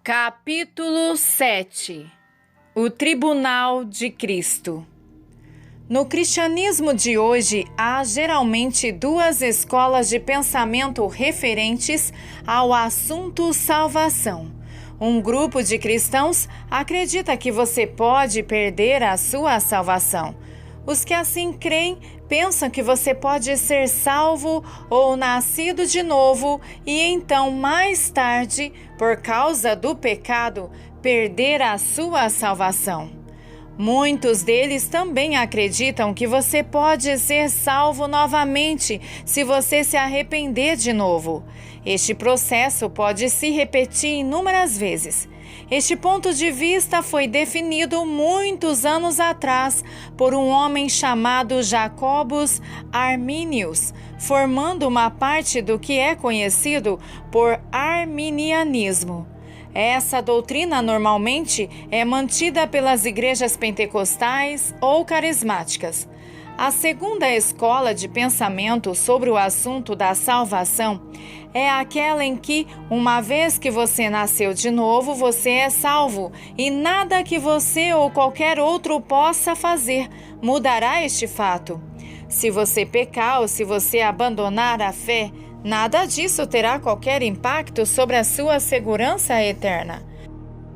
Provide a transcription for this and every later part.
Capítulo 7. O Tribunal de Cristo. No cristianismo de hoje, há geralmente duas escolas de pensamento referentes ao assunto salvação. Um grupo de cristãos acredita que você pode perder a sua salvação. Os que assim creem pensam que você pode ser salvo ou nascido de novo e então, mais tarde, por causa do pecado, perder a sua salvação. Muitos deles também acreditam que você pode ser salvo novamente se você se arrepender de novo. Este processo pode se repetir inúmeras vezes. Este ponto de vista foi definido muitos anos atrás por um homem chamado Jacobus Arminius, formando uma parte do que é conhecido por arminianismo. Essa doutrina normalmente é mantida pelas igrejas pentecostais ou carismáticas. A segunda escola de pensamento sobre o assunto da salvação é aquela em que, uma vez que você nasceu de novo, você é salvo e nada que você ou qualquer outro possa fazer mudará este fato. Se você pecar ou se você abandonar a fé, nada disso terá qualquer impacto sobre a sua segurança eterna.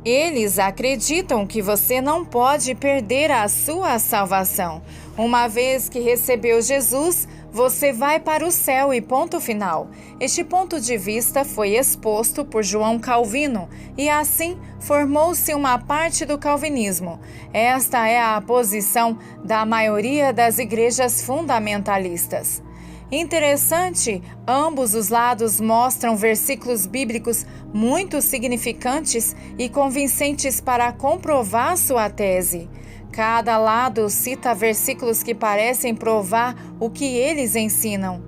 Eles acreditam que você não pode perder a sua salvação. Uma vez que recebeu Jesus, você vai para o céu e ponto final. Este ponto de vista foi exposto por João Calvino e assim formou-se uma parte do calvinismo. Esta é a posição da maioria das igrejas fundamentalistas. Interessante, ambos os lados mostram versículos bíblicos muito significantes e convincentes para comprovar sua tese. Cada lado cita versículos que parecem provar o que eles ensinam.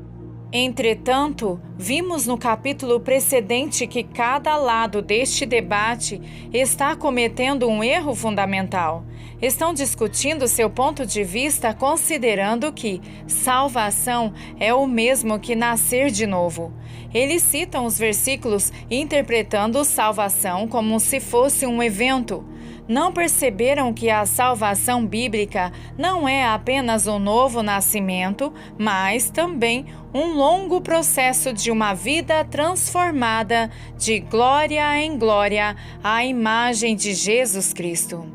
Entretanto, vimos no capítulo precedente que cada lado deste debate está cometendo um erro fundamental. Estão discutindo seu ponto de vista considerando que salvação é o mesmo que nascer de novo. Eles citam os versículos interpretando salvação como se fosse um evento. Não perceberam que a salvação bíblica não é apenas um novo nascimento, mas também um longo processo de uma vida transformada de glória em glória à imagem de Jesus Cristo.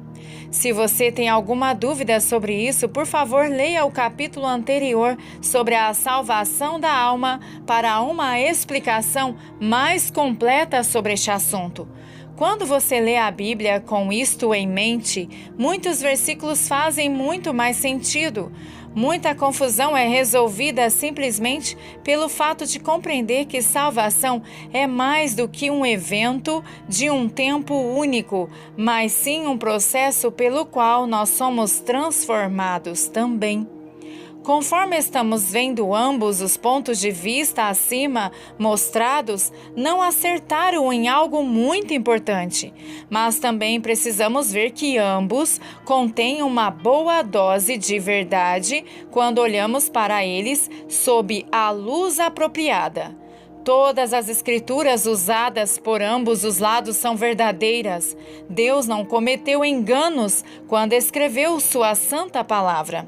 Se você tem alguma dúvida sobre isso, por favor, leia o capítulo anterior sobre a salvação da alma para uma explicação mais completa sobre este assunto. Quando você lê a Bíblia com isto em mente, muitos versículos fazem muito mais sentido. Muita confusão é resolvida simplesmente pelo fato de compreender que salvação é mais do que um evento de um tempo único, mas sim um processo pelo qual nós somos transformados também. Conforme estamos vendo ambos os pontos de vista acima mostrados, não acertaram em algo muito importante, mas também precisamos ver que ambos contêm uma boa dose de verdade quando olhamos para eles sob a luz apropriada. Todas as escrituras usadas por ambos os lados são verdadeiras. Deus não cometeu enganos quando escreveu sua santa palavra.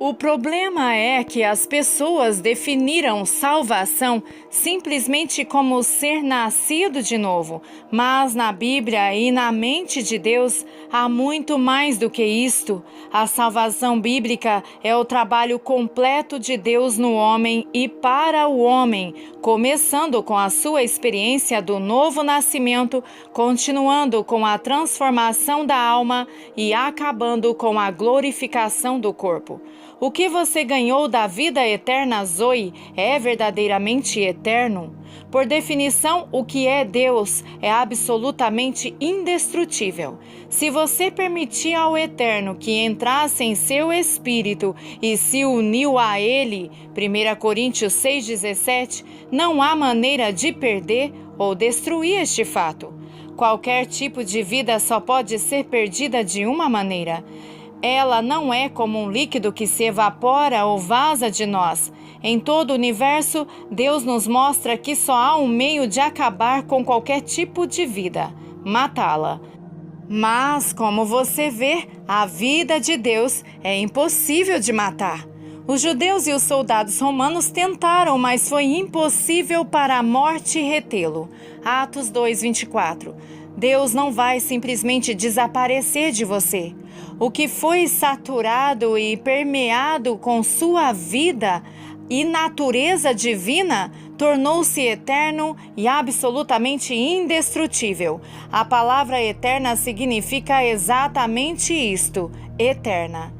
O problema é que as pessoas definiram salvação simplesmente como ser nascido de novo, mas na Bíblia e na mente de Deus há muito mais do que isto. A salvação bíblica é o trabalho completo de Deus no homem e para o homem, começando com a sua experiência do novo nascimento, continuando com a transformação da alma e acabando com a glorificação do corpo. O que você ganhou da vida eterna Zoe é verdadeiramente eterno? Por definição, o que é Deus é absolutamente indestrutível. Se você permitir ao Eterno que entrasse em seu espírito e se uniu a Ele, 1 Coríntios 6,17, não há maneira de perder ou destruir este fato. Qualquer tipo de vida só pode ser perdida de uma maneira. Ela não é como um líquido que se evapora ou vaza de nós. Em todo o universo, Deus nos mostra que só há um meio de acabar com qualquer tipo de vida: matá-la. Mas, como você vê, a vida de Deus é impossível de matar. Os judeus e os soldados romanos tentaram, mas foi impossível para a morte retê-lo. Atos 2:24. Deus não vai simplesmente desaparecer de você. O que foi saturado e permeado com sua vida e natureza divina tornou-se eterno e absolutamente indestrutível. A palavra eterna significa exatamente isto: eterna.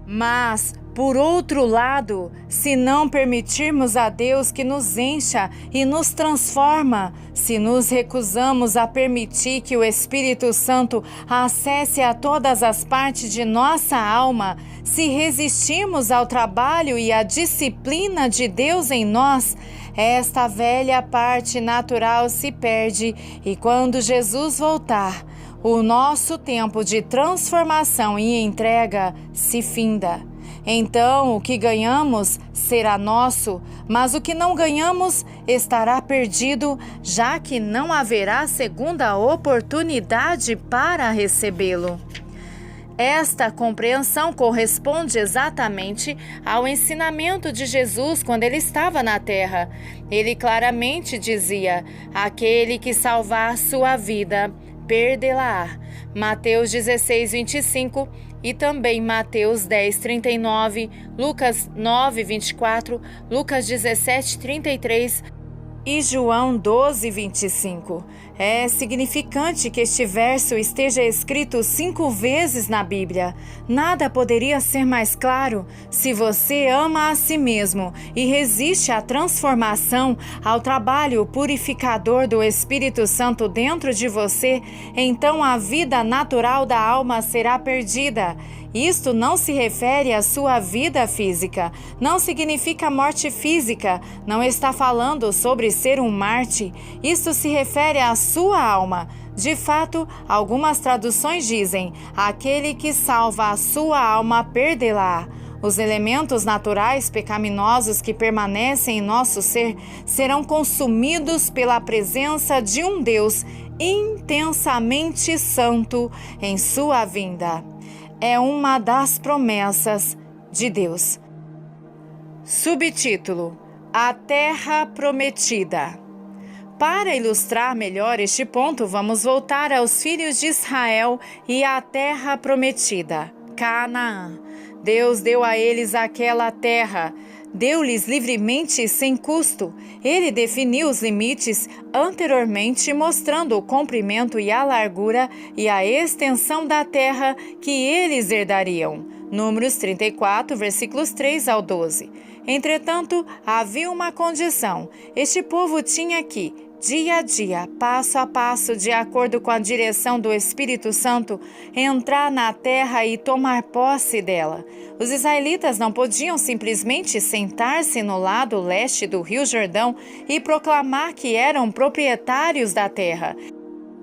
Mas, por outro lado, se não permitirmos a Deus que nos encha e nos transforma, se nos recusamos a permitir que o Espírito Santo acesse a todas as partes de nossa alma, se resistirmos ao trabalho e à disciplina de Deus em nós, esta velha parte natural se perde e quando Jesus voltar, o nosso tempo de transformação e entrega se finda. Então, o que ganhamos será nosso, mas o que não ganhamos estará perdido, já que não haverá segunda oportunidade para recebê-lo. Esta compreensão corresponde exatamente ao ensinamento de Jesus quando ele estava na terra. Ele claramente dizia: aquele que salvar sua vida, perdê-la-á. Mateus 16:25 e também Mateus 10:39, Lucas 9:24, Lucas 17:33 e João 12:25. É significante que este verso esteja escrito 5 vezes na Bíblia. Nada poderia ser mais claro. Se você ama a si mesmo e resiste à transformação, ao trabalho purificador do Espírito Santo dentro de você, então a vida natural da alma será perdida. Isto não se refere à sua vida física, não significa morte física, não está falando sobre ser um Marte, isto se refere à sua alma. De fato, algumas traduções dizem: aquele que salva a sua alma perdê-la. Os elementos naturais pecaminosos que permanecem em nosso ser serão consumidos pela presença de um Deus intensamente santo em sua vinda. É uma das promessas de Deus. Subtítulo: A Terra Prometida. Para ilustrar melhor este ponto, vamos voltar aos filhos de Israel e à Terra Prometida, Canaã. Deus deu a eles aquela terra, deu-lhes livremente e sem custo. Ele definiu os limites anteriormente, mostrando o comprimento e a largura e a extensão da terra que eles herdariam. Números 34, versículos 3 ao 12. Entretanto, havia uma condição. Este povo tinha que, dia a dia, passo a passo, de acordo com a direção do Espírito Santo, entrar na terra e tomar posse dela. Os israelitas não podiam simplesmente sentar-se no lado leste do Rio Jordão e proclamar que eram proprietários da terra.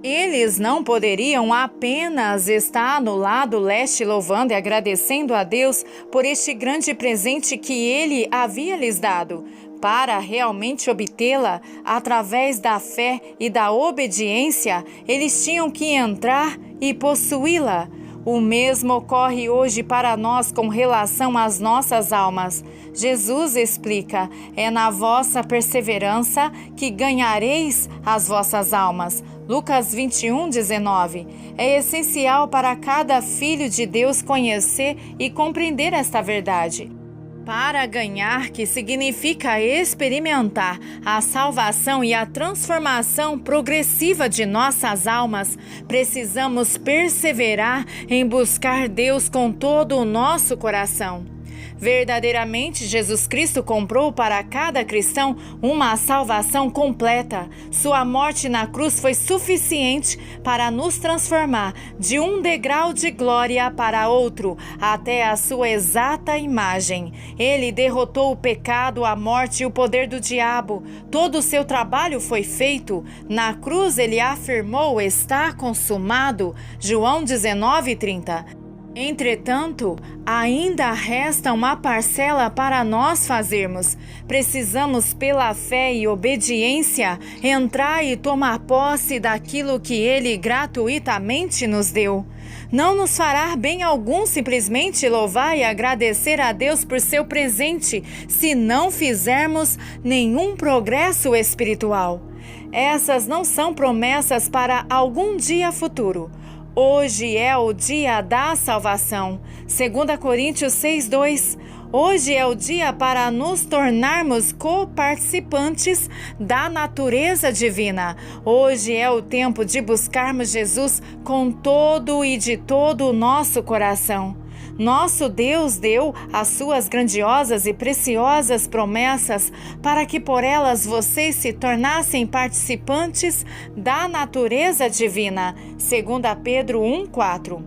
Eles não poderiam apenas estar no lado leste louvando e agradecendo a Deus por este grande presente que Ele havia lhes dado. Para realmente obtê-la, através da fé e da obediência, eles tinham que entrar e possuí-la. O mesmo ocorre hoje para nós com relação às nossas almas. Jesus explica: é na vossa perseverança que ganhareis as vossas almas. Lucas 21:19. É essencial para cada filho de Deus conhecer e compreender esta verdade. Para ganhar, que significa experimentar a salvação e a transformação progressiva de nossas almas, precisamos perseverar em buscar Deus com todo o nosso coração. Verdadeiramente, Jesus Cristo comprou para cada cristão uma salvação completa. Sua morte na cruz foi suficiente para nos transformar de um degrau de glória para outro, até a sua exata imagem. Ele derrotou o pecado, a morte e o poder do diabo. Todo o seu trabalho foi feito. Na cruz ele afirmou: está consumado. João 19:30. Entretanto, ainda resta uma parcela para nós fazermos. Precisamos, pela fé e obediência, entrar e tomar posse daquilo que Ele gratuitamente nos deu. Não nos fará bem algum simplesmente louvar e agradecer a Deus por seu presente, se não fizermos nenhum progresso espiritual. Essas não são promessas para algum dia futuro. Hoje é o dia da salvação. 2 Coríntios 6:2. Hoje é o dia para nos tornarmos coparticipantes da natureza divina. Hoje é o tempo de buscarmos Jesus com todo e de todo o nosso coração. Nosso Deus deu as suas grandiosas e preciosas promessas para que por elas vocês se tornassem participantes da natureza divina. 2 Pedro 1:4.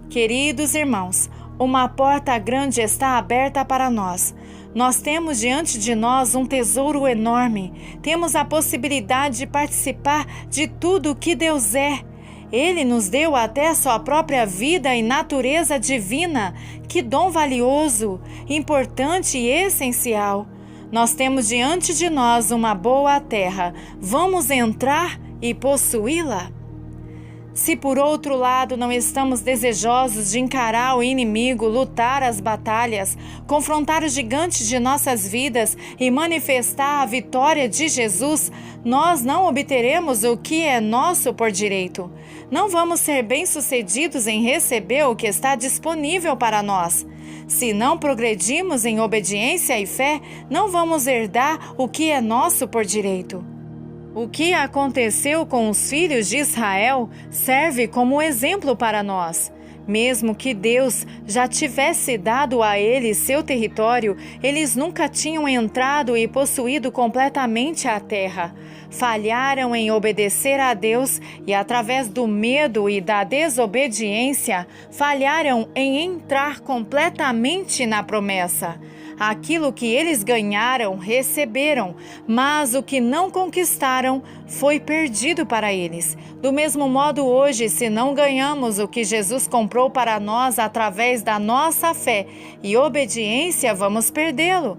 Queridos irmãos, uma porta grande está aberta para nós. Nós temos diante de nós um tesouro enorme. Temos a possibilidade de participar de tudo o que Deus é. Ele nos deu até sua própria vida e natureza divina. Que dom valioso, importante e essencial. Nós temos diante de nós uma boa terra. Vamos entrar e possuí-la? Se por outro lado não estamos desejosos de encarar o inimigo, lutar as batalhas, confrontar os gigantes de nossas vidas e manifestar a vitória de Jesus, nós não obteremos o que é nosso por direito. Não vamos ser bem-sucedidos em receber o que está disponível para nós. Se não progredirmos em obediência e fé, não vamos herdar o que é nosso por direito. O que aconteceu com os filhos de Israel serve como exemplo para nós. Mesmo que Deus já tivesse dado a eles seu território, eles nunca tinham entrado e possuído completamente a terra. Falharam em obedecer a Deus e, através do medo e da desobediência, falharam em entrar completamente na promessa. Aquilo que eles ganharam, receberam, mas o que não conquistaram foi perdido para eles. Do mesmo modo, hoje, se não ganhamos o que Jesus comprou para nós através da nossa fé e obediência, vamos perdê-lo.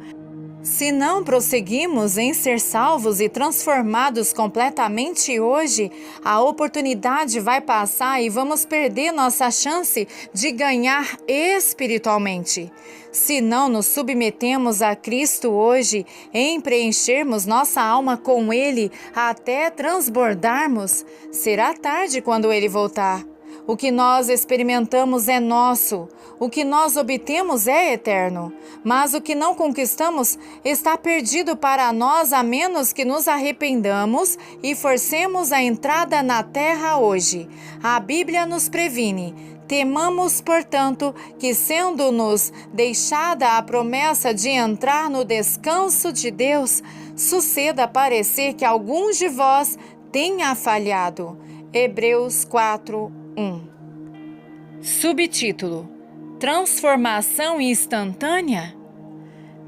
Se não prosseguimos em ser salvos e transformados completamente hoje, a oportunidade vai passar e vamos perder nossa chance de ganhar espiritualmente. Se não nos submetemos a Cristo hoje, em preenchermos nossa alma com Ele até transbordarmos, será tarde quando Ele voltar. O que nós experimentamos é nosso, o que nós obtemos é eterno, mas o que não conquistamos está perdido para nós a menos que nos arrependamos e forcemos a entrada na terra hoje. A Bíblia nos previne. Temamos, portanto, que sendo-nos deixada a promessa de entrar no descanso de Deus, suceda parecer que alguns de vós tenha falhado. Hebreus 4:1. Subtítulo: Transformação instantânea?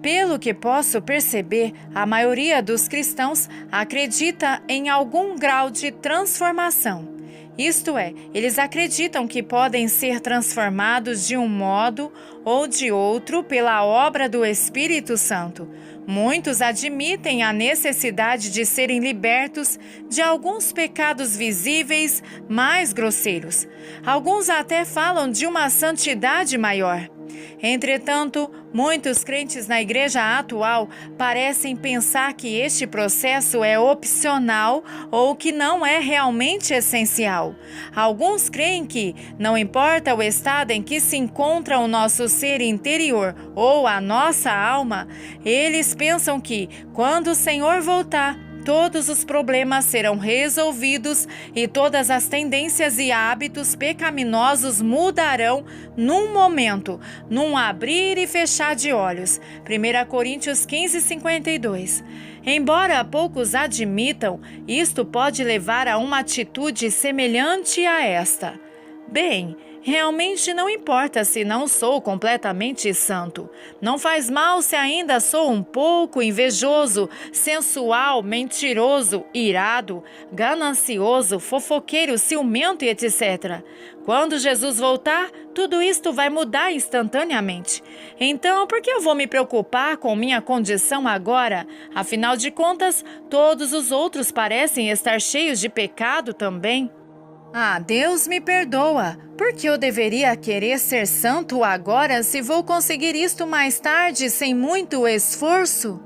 Pelo que posso perceber, a maioria dos cristãos acredita em algum grau de transformação. Isto é, eles acreditam que podem ser transformados de um modo ou de outro pela obra do Espírito Santo. Muitos admitem a necessidade de serem libertos de alguns pecados visíveis mais grosseiros. Alguns até falam de uma santidade maior. Entretanto, muitos crentes na igreja atual parecem pensar que este processo é opcional ou que não é realmente essencial. Alguns creem que, não importa o estado em que se encontra o nosso ser interior ou a nossa alma, eles pensam que, quando o Senhor voltar, todos os problemas serão resolvidos e todas as tendências e hábitos pecaminosos mudarão num momento, num abrir e fechar de olhos. 1 Coríntios 15:52. Embora poucos admitam, isto pode levar a uma atitude semelhante a esta. Bem, Realmente não importa se não sou completamente santo. Não faz mal se ainda sou um pouco invejoso, sensual, mentiroso, irado, ganancioso, fofoqueiro, ciumento e etc. Quando Jesus voltar, tudo isto vai mudar instantaneamente. Então, por que eu vou me preocupar com minha condição agora? Afinal de contas, todos os outros parecem estar cheios de pecado também. Ah, Deus me perdoa. Por que eu deveria querer ser santo agora se vou conseguir isto mais tarde sem muito esforço?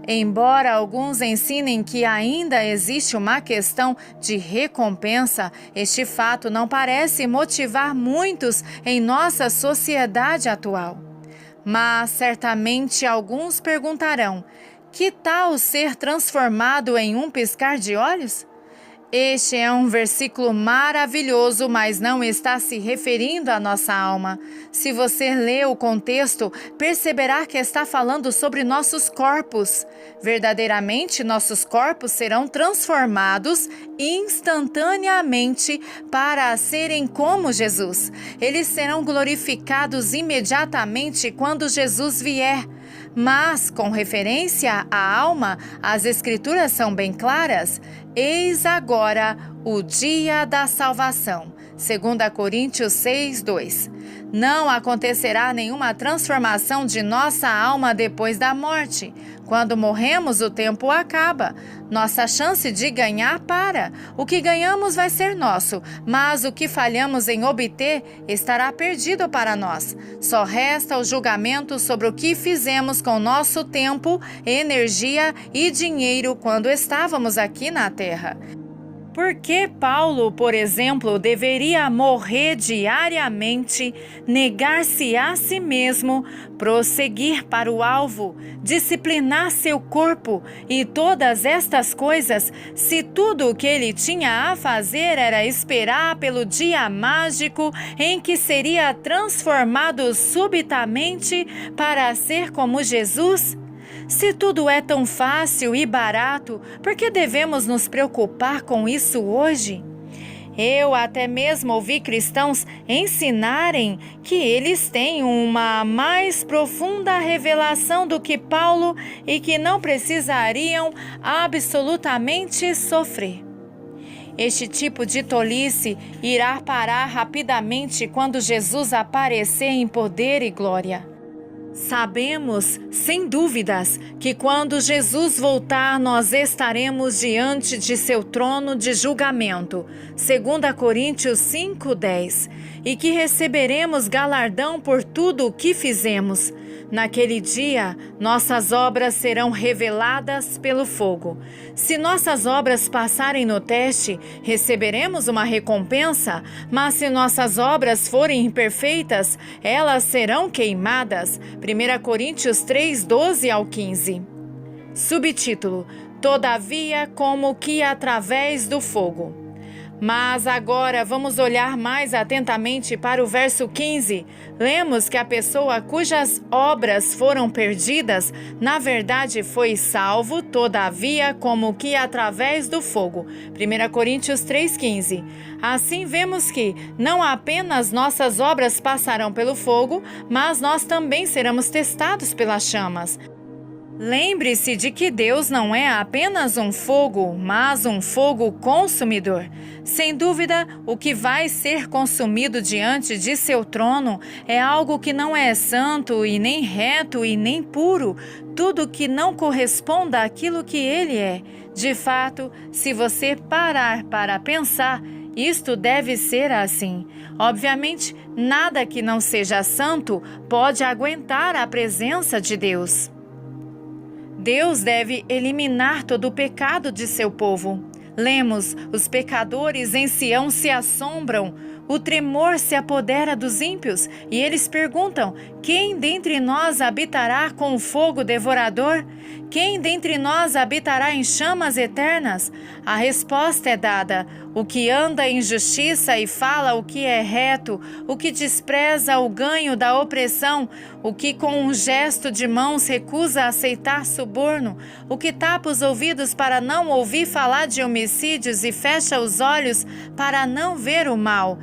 Embora alguns ensinem que ainda existe uma questão de recompensa, este fato não parece motivar muitos em nossa sociedade atual. Mas certamente alguns perguntarão: que tal ser transformado em um piscar de olhos? Este é um versículo maravilhoso, mas não está se referindo à nossa alma. Se você ler o contexto, perceberá que está falando sobre nossos corpos. Verdadeiramente, nossos corpos serão transformados instantaneamente para serem como Jesus. Eles serão glorificados imediatamente quando Jesus vier. Mas, com referência à alma, as Escrituras são bem claras. Eis agora o dia da salvação. 2 Coríntios 6:2. Não acontecerá nenhuma transformação de nossa alma depois da morte. Quando morremos, o tempo acaba. Nossa chance de ganhar para. O que ganhamos vai ser nosso, mas o que falhamos em obter estará perdido para nós. Só resta o julgamento sobre o que fizemos com nosso tempo, energia e dinheiro quando estávamos aqui na Terra. Por que Paulo, por exemplo, deveria morrer diariamente, negar-se a si mesmo, prosseguir para o alvo, disciplinar seu corpo e todas estas coisas, se tudo o que ele tinha a fazer era esperar pelo dia mágico em que seria transformado subitamente para ser como Jesus? Se tudo é tão fácil e barato, por que devemos nos preocupar com isso hoje? Eu até mesmo ouvi cristãos ensinarem que eles têm uma mais profunda revelação do que Paulo e que não precisariam absolutamente sofrer. Este tipo de tolice irá parar rapidamente quando Jesus aparecer em poder e glória. Sabemos, sem dúvidas, que quando Jesus voltar, nós estaremos diante de seu trono de julgamento, 2 Coríntios 5:10, e que receberemos galardão por tudo o que fizemos. Naquele dia, nossas obras serão reveladas pelo fogo. Se nossas obras passarem no teste, receberemos uma recompensa, mas se nossas obras forem imperfeitas, elas serão queimadas. 1 Coríntios 3:12-15. Subtítulo: Todavia, como que através do fogo. Mas agora vamos olhar mais atentamente para o verso 15. Lemos que a pessoa cujas obras foram perdidas, na verdade foi salvo, todavia, como que através do fogo. 1 Coríntios 3:15. Assim vemos que não apenas nossas obras passarão pelo fogo, mas nós também seremos testados pelas chamas. Lembre-se de que Deus não é apenas um fogo, mas um fogo consumidor. Sem dúvida, o que vai ser consumido diante de seu trono é algo que não é santo e nem reto e nem puro, tudo que não corresponda àquilo que ele é. De fato, se você parar para pensar, isto deve ser assim. Obviamente, nada que não seja santo pode aguentar a presença de Deus. Deus deve eliminar todo o pecado de seu povo. Lemos: os pecadores em Sião se assombram, o tremor se apodera dos ímpios, e eles perguntam: quem dentre nós habitará com o fogo devorador? Quem dentre nós habitará em chamas eternas? A resposta é dada: o que anda em justiça e fala o que é reto, o que despreza o ganho da opressão, o que com um gesto de mãos recusa aceitar suborno, o que tapa os ouvidos para não ouvir falar de homicídios e fecha os olhos para não ver o mal.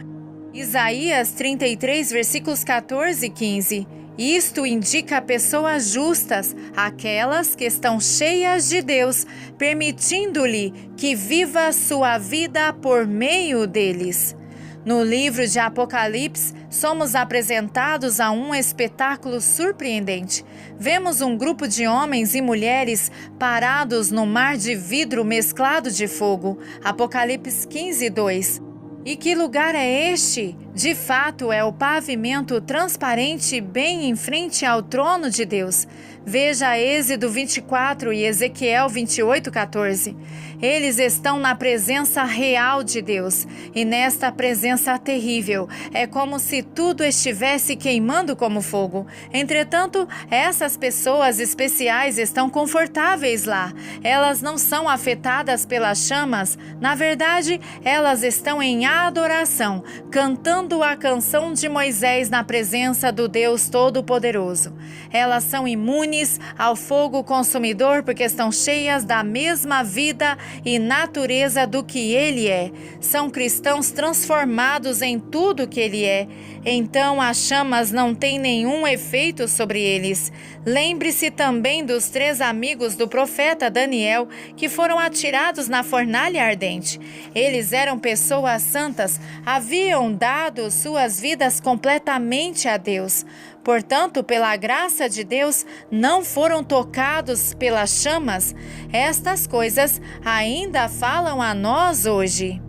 Isaías 33, versículos 14 e 15. Isto indica pessoas justas, aquelas que estão cheias de Deus, permitindo-lhe que viva sua vida por meio deles. No livro de Apocalipse, somos apresentados a um espetáculo surpreendente. Vemos um grupo de homens e mulheres parados no mar de vidro mesclado de fogo. Apocalipse 15, 2. E que lugar é este? De fato, é o pavimento transparente bem em frente ao trono de Deus. Veja Êxodo 24 e Ezequiel 28, 14. Eles estão na presença real de Deus, e nesta presença terrível, é como se tudo estivesse queimando como fogo. Entretanto, essas pessoas especiais estão confortáveis lá. Elas não são afetadas pelas chamas. Na verdade, elas estão em adoração, cantando a canção de Moisés na presença do Deus Todo-Poderoso. Elas são imunes ao fogo consumidor porque estão cheias da mesma vida e natureza do que ele é. São cristãos transformados em tudo que ele é. Então as chamas não têm nenhum efeito sobre eles. Lembre-se também dos 3 amigos do profeta Daniel que foram atirados na fornalha ardente. Eles eram pessoas santas, haviam dado suas vidas completamente a Deus. Portanto, pela graça de Deus, não foram tocados pelas chamas. Estas coisas ainda falam a nós hoje.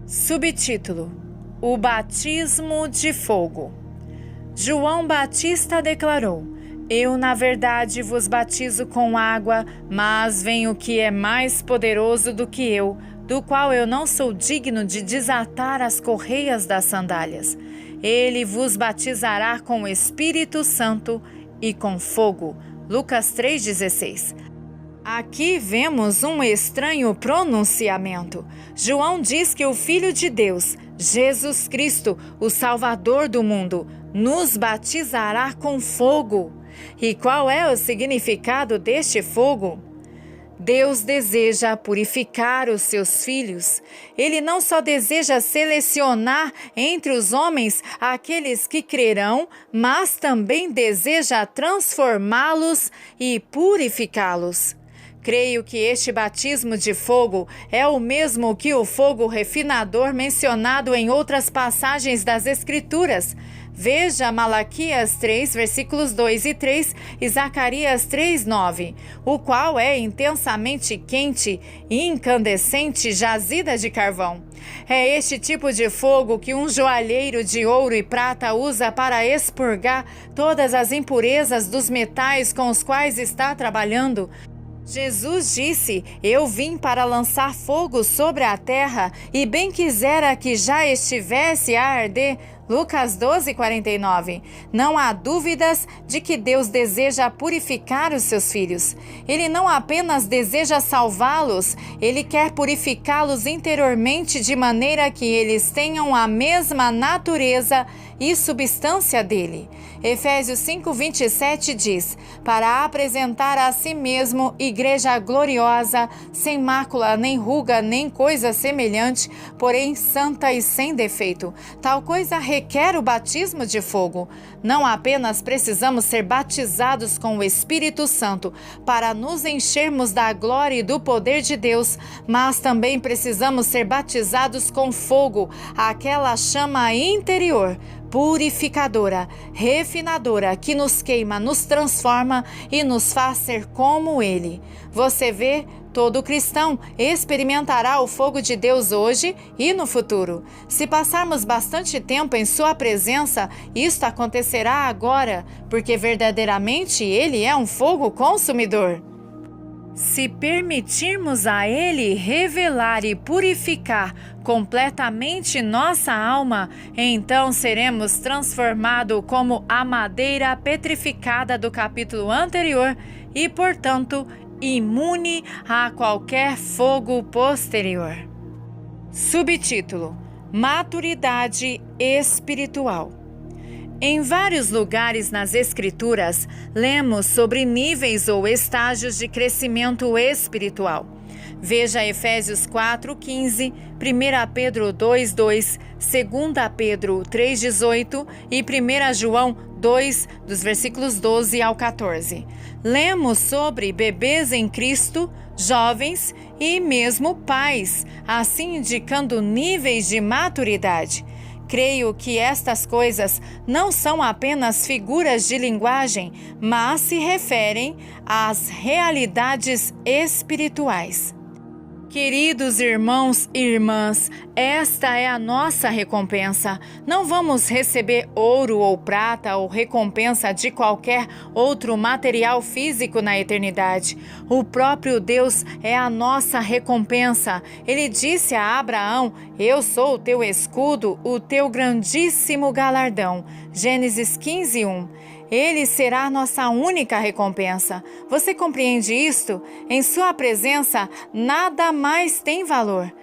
Subtítulo: O batismo de fogo. João Batista declarou: Eu, na verdade, vos batizo com água, mas vem o que é mais poderoso do que eu, do qual eu não sou digno de desatar as correias das sandálias. Ele vos batizará com o Espírito Santo e com fogo. Lucas 3,16. Aqui vemos um estranho pronunciamento. João diz que o Filho de Deus, Jesus Cristo, o Salvador do mundo, nos batizará com fogo. E qual é o significado deste fogo? Deus deseja purificar os seus filhos. Ele não só deseja selecionar entre os homens aqueles que crerão, mas também deseja transformá-los e purificá-los. Creio que este batismo de fogo é o mesmo que o fogo refinador mencionado em outras passagens das Escrituras. Veja Malaquias 3, versículos 2 e 3 e Zacarias 3, 9, o qual é intensamente quente e incandescente jazida de carvão. É este tipo de fogo que um joalheiro de ouro e prata usa para expurgar todas as impurezas dos metais com os quais está trabalhando. Jesus disse: Eu vim para lançar fogo sobre a terra, e bem quisera que já estivesse a arder. Lucas 12, 49. Não há dúvidas de que Deus deseja purificar os seus filhos. Ele não apenas deseja salvá-los, Ele quer purificá-los interiormente de maneira que eles tenham a mesma natureza e substância dele. Efésios 5, 27 diz: Para apresentar a si mesmo igreja gloriosa, sem mácula, nem ruga, nem coisa semelhante, porém santa e sem defeito. Tal coisa requer o batismo de fogo. Não apenas precisamos ser batizados com o Espírito Santo para nos enchermos da glória e do poder de Deus, mas também precisamos ser batizados com fogo, aquela chama interior, purificadora, refinadora, que nos queima, nos transforma e nos faz ser como Ele. Você vê? Todo cristão experimentará o fogo de Deus hoje e no futuro. Se passarmos bastante tempo em sua presença, isto acontecerá agora, porque verdadeiramente Ele é um fogo consumidor. Se permitirmos a Ele revelar e purificar completamente nossa alma, então seremos transformados como a madeira petrificada do capítulo anterior e, portanto, imune a qualquer fogo posterior. Subtítulo: Maturidade espiritual. Em vários lugares nas Escrituras, lemos sobre níveis ou estágios de crescimento espiritual. Veja Efésios 4:15, 1 Pedro 2:2, 2 Pedro 3:18 e 1 João 2, dos versículos 12 ao 14. Lemos sobre bebês em Cristo, jovens e mesmo pais, assim indicando níveis de maturidade. Creio que estas coisas não são apenas figuras de linguagem, mas se referem às realidades espirituais. Queridos irmãos e irmãs, esta é a nossa recompensa. Não vamos receber ouro ou prata ou recompensa de qualquer outro material físico na eternidade. O próprio Deus é a nossa recompensa. Ele disse a Abraão: "Eu sou o teu escudo, o teu grandíssimo galardão." Gênesis 15:1. Ele será nossa única recompensa. Você compreende isto? Em sua presença, nada mais tem valor.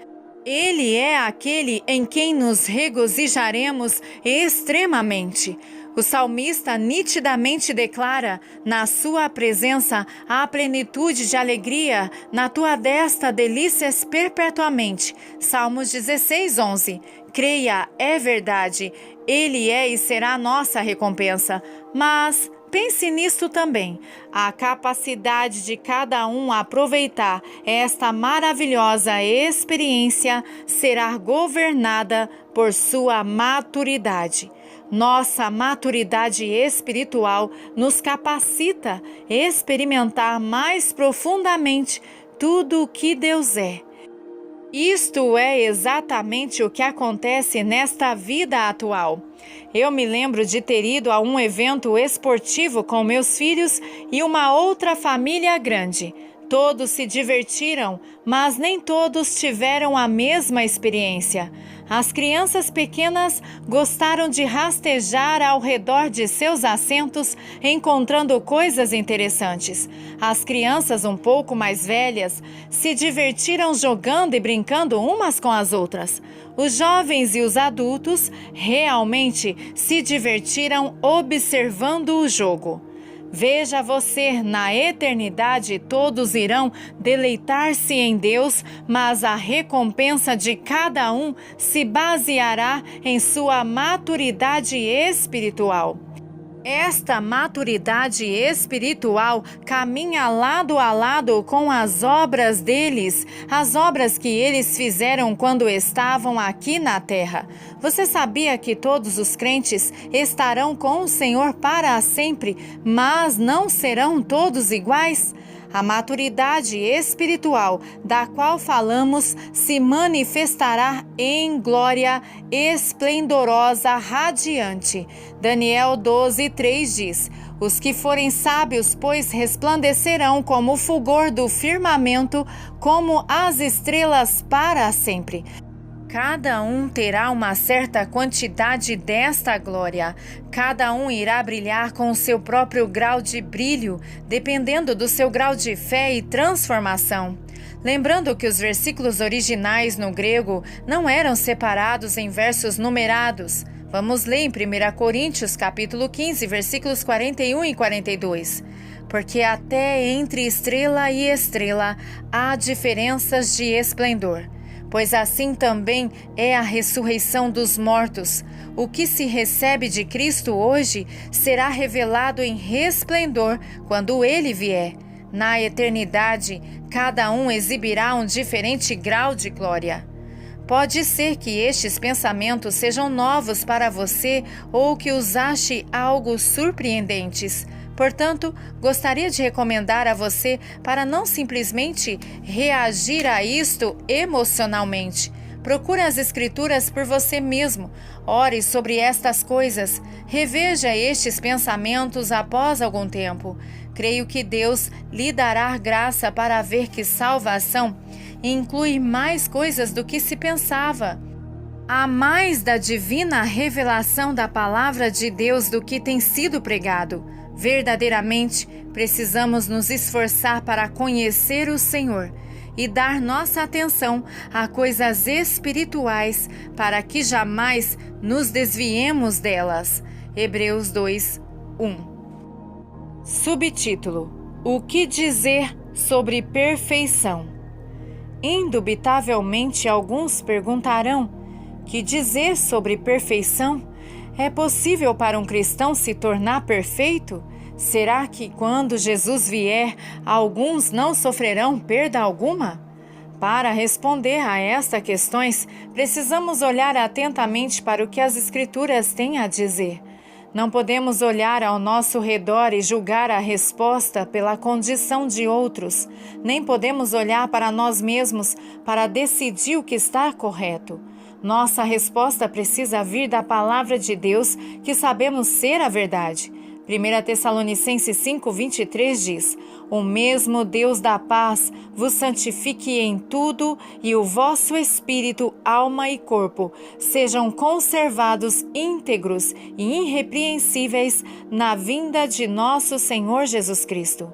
Ele é aquele em quem nos regozijaremos extremamente. O salmista nitidamente declara: "Na sua presença há plenitude de alegria, na tua destra delícias perpetuamente." Salmos 16:11. Creia, é verdade. Ele é e será nossa recompensa. Mas pense nisto também: a capacidade de cada um aproveitar esta maravilhosa experiência será governada por sua maturidade. Nossa maturidade espiritual nos capacita a experimentar mais profundamente tudo o que Deus é. Isto é exatamente o que acontece nesta vida atual. Eu me lembro de ter ido a um evento esportivo com meus filhos e uma outra família grande. Todos se divertiram, mas nem todos tiveram a mesma experiência. As crianças pequenas gostaram de rastejar ao redor de seus assentos, encontrando coisas interessantes. As crianças um pouco mais velhas se divertiram jogando e brincando umas com as outras. Os jovens e os adultos realmente se divertiram observando o jogo. Veja você, na eternidade todos irão deleitar-se em Deus, mas a recompensa de cada um se baseará em sua maturidade espiritual. Esta maturidade espiritual caminha lado a lado com as obras deles, as obras que eles fizeram quando estavam aqui na terra. Você sabia que todos os crentes estarão com o Senhor para sempre, mas não serão todos iguais? A maturidade espiritual da qual falamos se manifestará em glória esplendorosa, radiante. Daniel 12:3 diz: "Os que forem sábios, pois, resplandecerão como o fulgor do firmamento, como as estrelas para sempre." Cada um terá uma certa quantidade desta glória. Cada um irá brilhar com o seu próprio grau de brilho, dependendo do seu grau de fé e transformação. Lembrando que os versículos originais no grego não eram separados em versos numerados. Vamos ler em 1 Coríntios capítulo 15, versículos 41 e 42. Porque até entre estrela e estrela há diferenças de esplendor. Pois assim também é a ressurreição dos mortos. O que se recebe de Cristo hoje será revelado em resplendor quando Ele vier. Na eternidade, cada um exibirá um diferente grau de glória. Pode ser que estes pensamentos sejam novos para você ou que os ache algo surpreendentes. Portanto, gostaria de recomendar a você para não simplesmente reagir a isto emocionalmente. Procure as Escrituras por você mesmo. Ore sobre estas coisas. Reveja estes pensamentos após algum tempo. Creio que Deus lhe dará graça para ver que salvação inclui mais coisas do que se pensava. Há mais da divina revelação da palavra de Deus do que tem sido pregado. Verdadeiramente, precisamos nos esforçar para conhecer o Senhor e dar nossa atenção a coisas espirituais para que jamais nos desviemos delas. Hebreus 2:1. Subtítulo: O que dizer sobre perfeição? Indubitavelmente, alguns perguntarão: que dizer sobre perfeição? É possível para um cristão se tornar perfeito? Será que quando Jesus vier, alguns não sofrerão perda alguma? Para responder a estas questões, precisamos olhar atentamente para o que as Escrituras têm a dizer. Não podemos olhar ao nosso redor e julgar a resposta pela condição de outros, nem podemos olhar para nós mesmos para decidir o que está correto. Nossa resposta precisa vir da palavra de Deus, que sabemos ser a verdade. 1 Tessalonicenses 5:23 diz: o mesmo Deus da paz vos santifique em tudo, e o vosso espírito, alma e corpo sejam conservados íntegros e irrepreensíveis na vinda de nosso Senhor Jesus Cristo.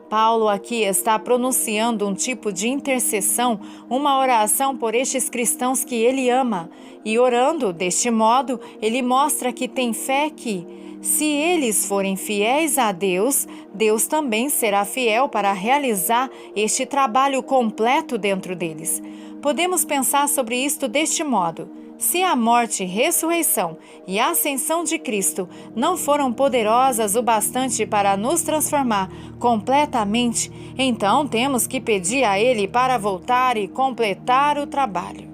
Paulo aqui está pronunciando um tipo de intercessão, uma oração por estes cristãos que ele ama. E orando deste modo, ele mostra que tem fé que, se eles forem fiéis a Deus, Deus também será fiel para realizar este trabalho completo dentro deles. Podemos pensar sobre isto deste modo: se a morte, ressurreição e ascensão de Cristo não foram poderosas o bastante para nos transformar completamente, então temos que pedir a Ele para voltar e completar o trabalho.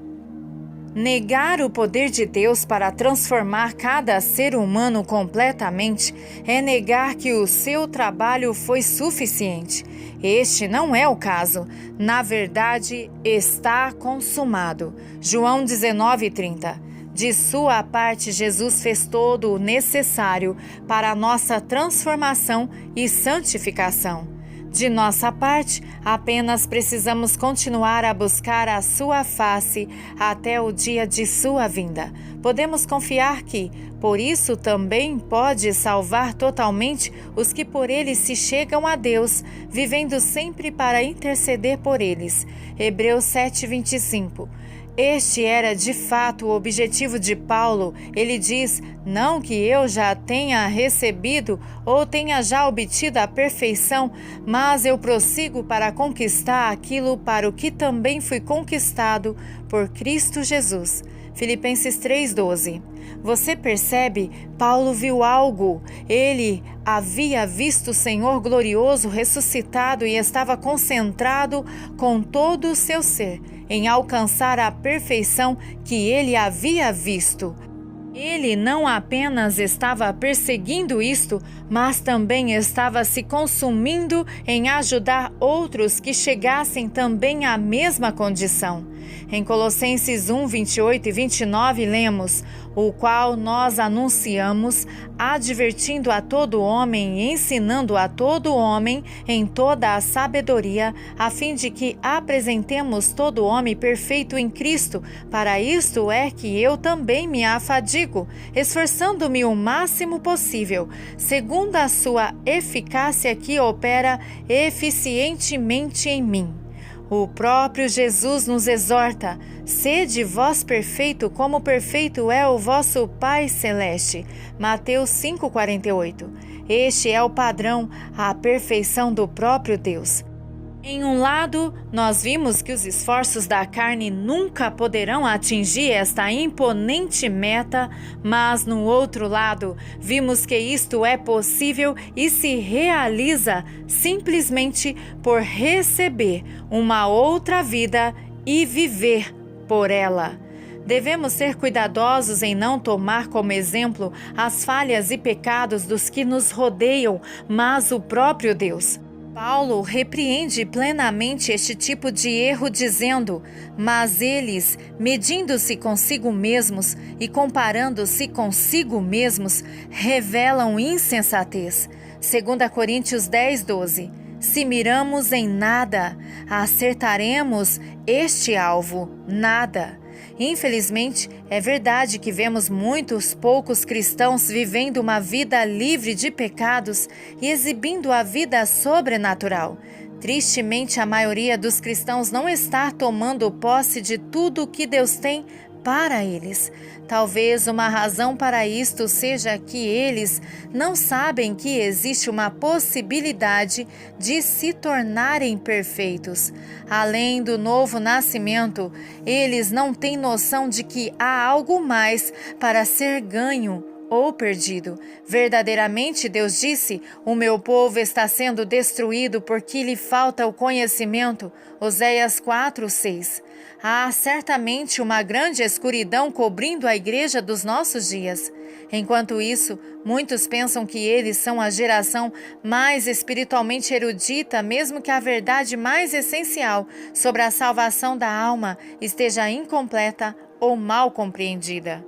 Negar o poder de Deus para transformar cada ser humano completamente é negar que o seu trabalho foi suficiente. Este não é o caso. Na verdade, está consumado. João 19:30. De sua parte, Jesus fez todo o necessário para a nossa transformação e santificação. De nossa parte, apenas precisamos continuar a buscar a sua face até o dia de sua vinda. Podemos confiar que, por isso, também pode salvar totalmente os que por ele se chegam a Deus, vivendo sempre para interceder por eles. Hebreus 7:25. Este era de fato o objetivo de Paulo. Ele diz: não que eu já tenha recebido ou tenha já obtido a perfeição, mas eu prossigo para conquistar aquilo para o que também fui conquistado por Cristo Jesus. Filipenses 3:12. Você percebe? Paulo viu algo. Ele havia visto o Senhor glorioso ressuscitado e estava concentrado com todo o seu ser em alcançar a perfeição que ele havia visto. Ele não apenas estava perseguindo isto, mas também estava se consumindo em ajudar outros que chegassem também à mesma condição. Em Colossenses 1:28 e 29 lemos: o qual nós anunciamos, advertindo a todo homem e ensinando a todo homem em toda a sabedoria, a fim de que apresentemos todo homem perfeito em Cristo. Para isto é que eu também me afadigo, esforçando-me o máximo possível, segundo a sua eficácia que opera eficientemente em mim. O próprio Jesus nos exorta: sede vós perfeito, como perfeito é o vosso Pai Celeste. Mateus 5:48. Este é o padrão, a perfeição do próprio Deus. Em um lado, nós vimos que os esforços da carne nunca poderão atingir esta imponente meta, mas no outro lado, vimos que isto é possível e se realiza simplesmente por receber uma outra vida e viver por ela. Devemos ser cuidadosos em não tomar como exemplo as falhas e pecados dos que nos rodeiam, mas o próprio Deus. Paulo repreende plenamente este tipo de erro dizendo: mas eles, medindo-se consigo mesmos e comparando-se consigo mesmos, revelam insensatez. 2 Coríntios 10:12. Se miramos em nada, acertaremos este alvo, nada. Infelizmente, é verdade que vemos muitos poucos cristãos vivendo uma vida livre de pecados e exibindo a vida sobrenatural. Tristemente, a maioria dos cristãos não está tomando posse de tudo o que Deus tem para eles. Talvez uma razão para isto seja que eles não sabem que existe uma possibilidade de se tornarem perfeitos. Além do novo nascimento, eles não têm noção de que há algo mais para ser ganho ou perdido. Verdadeiramente, Deus disse: o meu povo está sendo destruído porque lhe falta o conhecimento. Oséias 4:6. Há certamente uma grande escuridão cobrindo a igreja dos nossos dias. Enquanto isso, muitos pensam que eles são a geração mais espiritualmente erudita, mesmo que a verdade mais essencial sobre a salvação da alma esteja incompleta ou mal compreendida.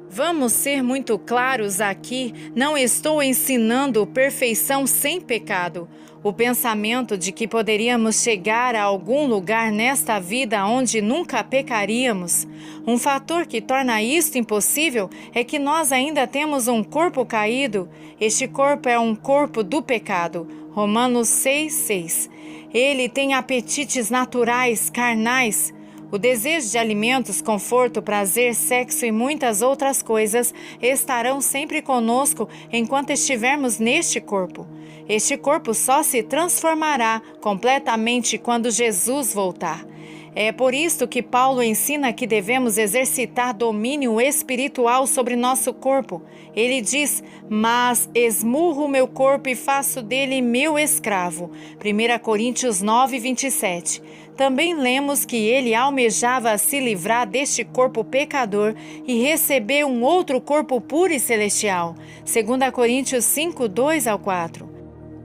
Vamos ser muito claros aqui, não estou ensinando perfeição sem pecado. O pensamento de que poderíamos chegar a algum lugar nesta vida onde nunca pecaríamos. Um fator que torna isto impossível é que nós ainda temos um corpo caído. Este corpo é um corpo do pecado. Romanos 6:6. Ele tem apetites naturais, carnais. O desejo de alimentos, conforto, prazer, sexo e muitas outras coisas estarão sempre conosco enquanto estivermos neste corpo. Este corpo só se transformará completamente quando Jesus voltar. É por isto que Paulo ensina que devemos exercitar domínio espiritual sobre nosso corpo. Ele diz: mas esmurro o meu corpo e faço dele meu escravo. 1 Coríntios 9:27. Também lemos que ele almejava se livrar deste corpo pecador e receber um outro corpo puro e celestial. 2 Coríntios 5:2-4.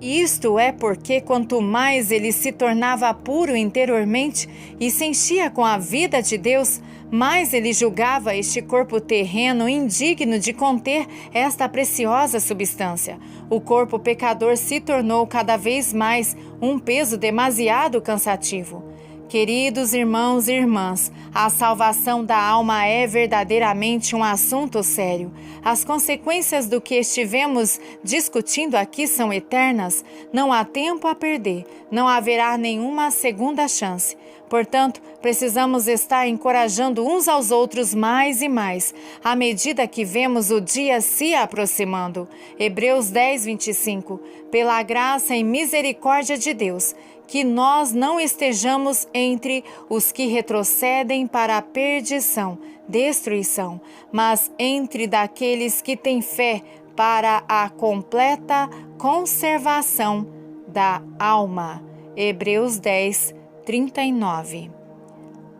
Isto é porque quanto mais ele se tornava puro interiormente e se enchia com a vida de Deus, mais ele julgava este corpo terreno indigno de conter esta preciosa substância. O corpo pecador se tornou cada vez mais um peso demasiado cansativo. Queridos irmãos e irmãs, a salvação da alma é verdadeiramente um assunto sério. As consequências do que estivemos discutindo aqui são eternas. Não há tempo a perder. Não haverá nenhuma segunda chance. Portanto, precisamos estar encorajando uns aos outros mais e mais, à medida que vemos o dia se aproximando. Hebreus 10:25. Pela graça e misericórdia de Deus, que nós não estejamos entre os que retrocedem para a perdição, destruição, mas entre daqueles que têm fé para a completa conservação da alma. Hebreus 10:39.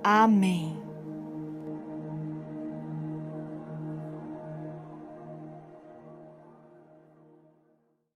Amém.